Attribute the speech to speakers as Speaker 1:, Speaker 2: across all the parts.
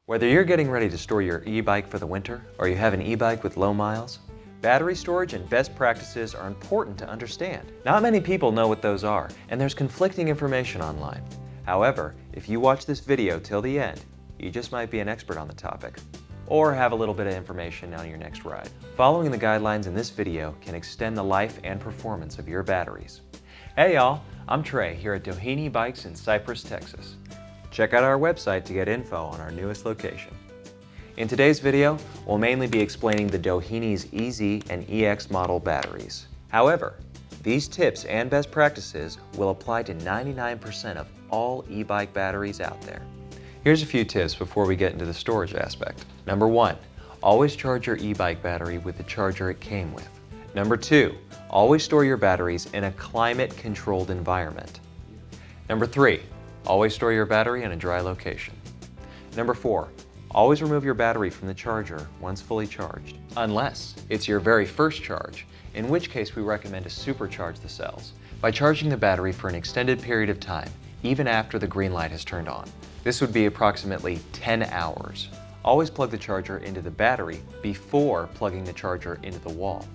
Speaker 1: Whether you're getting ready to store your e-bike for the winter or you have an e-bike with low miles, battery storage and best practices are important to understand. Not many people know what those are, and there's conflicting information online. However, if you watch this video till the end, you just might be an expert on the topic, or have a little bit of information on your next ride. Following the guidelines in this video can extend the life and performance of your batteries. Hey y'all, I'm Trey here at Doheny Bikes in Cypress, Texas. Check out our website to get info on our newest location. In today's video, we'll mainly be explaining the Doheny's EZ and EX model batteries. However, these tips and best practices will apply to 99% of all e-bike batteries out there. Here's a few tips before we get into the storage aspect. Number 1, always charge your e-bike battery with the charger it came with. Number 2, always store your batteries in a climate-controlled environment. Number 3, always store your battery in a dry location. Number 4, always remove your battery from the charger once fully charged, unless it's your very first charge, in which case we recommend to supercharge the cells by charging the battery for an extended period of time, even after the green light has turned on. This would be approximately 10 hours. Always plug the charger into the battery before plugging the charger into the wall.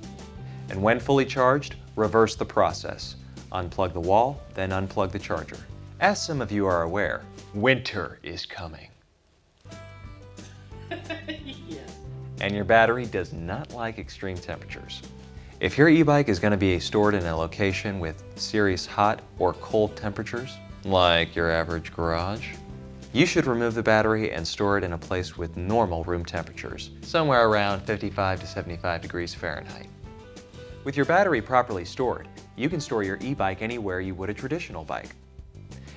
Speaker 1: And when fully charged, reverse the process. Unplug the wall, then unplug the charger. As some of you are aware, winter is coming.
Speaker 2: Yes.
Speaker 1: And your battery does not like extreme temperatures. If your e-bike is going to be stored in a location with serious hot or cold temperatures, like your average garage, you should remove the battery and store it in a place with normal room temperatures, somewhere around 55 to 75 degrees Fahrenheit. With your battery properly stored, you can store your e-bike anywhere you would a traditional bike.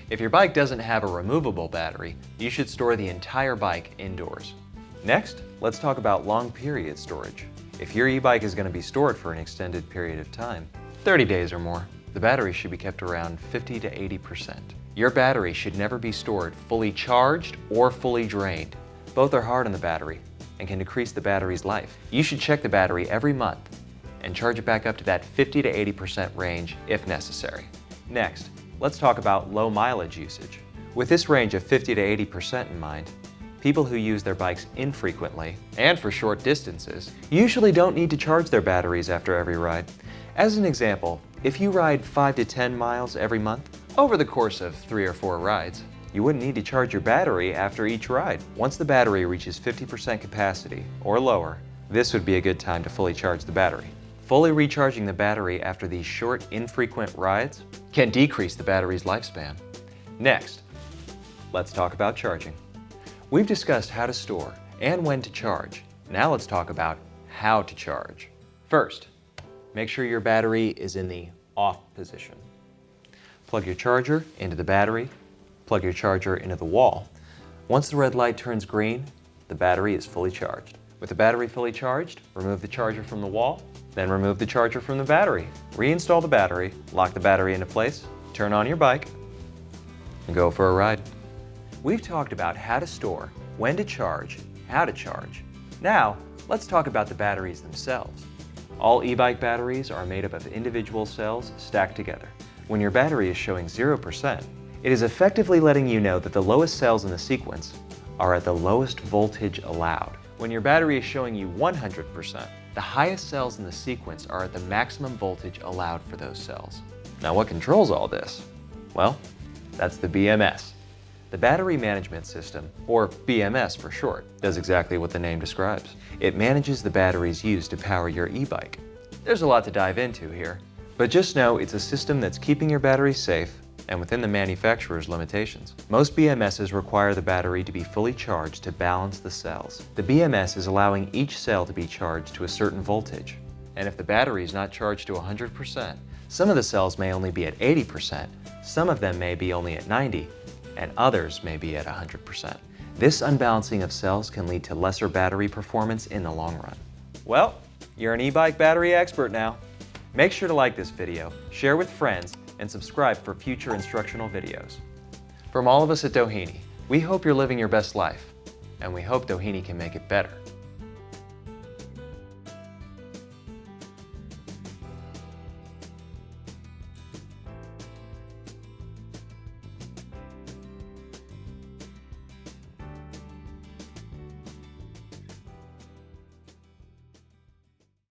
Speaker 1: If your bike doesn't have a removable battery, you should store the entire bike indoors. Next, let's talk about long period storage. If your e-bike is going to be stored for an extended period of time, 30 days or more, the battery should be kept around 50 to 80%. Your battery should never be stored fully charged or fully drained. Both are hard on the battery and can decrease the battery's life. You should check the battery every month and charge it back up to that 50 to 80% range if necessary. Next, let's talk about low mileage usage. With this range of 50 to 80% in mind, people who use their bikes infrequently and for short distances usually don't need to charge their batteries after every ride. As an example, if you ride 5 to 10 miles every month over the course of 3 or 4 rides, you wouldn't need to charge your battery after each ride. Once the battery reaches 50% capacity or lower, this would be a good time to fully charge the battery. Fully recharging the battery after these short, infrequent rides can decrease the battery's lifespan. Next, let's talk about charging. We've discussed how to store and when to charge. Now let's talk about how to charge. First, make sure your battery is in the off position. Plug your charger into the battery, plug your charger into the wall. Once the red light turns green, the battery is fully charged. With the battery fully charged, remove the charger from the wall, then remove the charger from the battery. Reinstall the battery, lock the battery into place, turn on your bike, and go for a ride. We've talked about how to store, when to charge, how to charge. Now, let's talk about the batteries themselves. All e-bike batteries are made up of individual cells stacked together. When your battery is showing 0%, it is effectively letting you know that the lowest cells in the sequence are at the lowest voltage allowed. When your battery is showing you 100%, the highest cells in the sequence are at the maximum voltage allowed for those cells. Now what controls all this? Well, that's the BMS. The Battery Management System, or BMS for short, does exactly what the name describes. It manages the batteries used to power your e-bike. There's a lot to dive into here, but just know it's a system that's keeping your battery safe and within the manufacturer's limitations. Most BMSs require the battery to be fully charged to balance the cells. The BMS is allowing each cell to be charged to a certain voltage. And if the battery is not charged to 100%, some of the cells may only be at 80%, some of them may be only at 90%, and others may be at 100%. This unbalancing of cells can lead to lesser battery performance in the long run. Well, you're an e-bike battery expert now. Make sure to like this video, share with friends, and subscribe for future instructional videos. From all of us at Doheny, we hope you're living your best life, and we hope Doheny can make it better.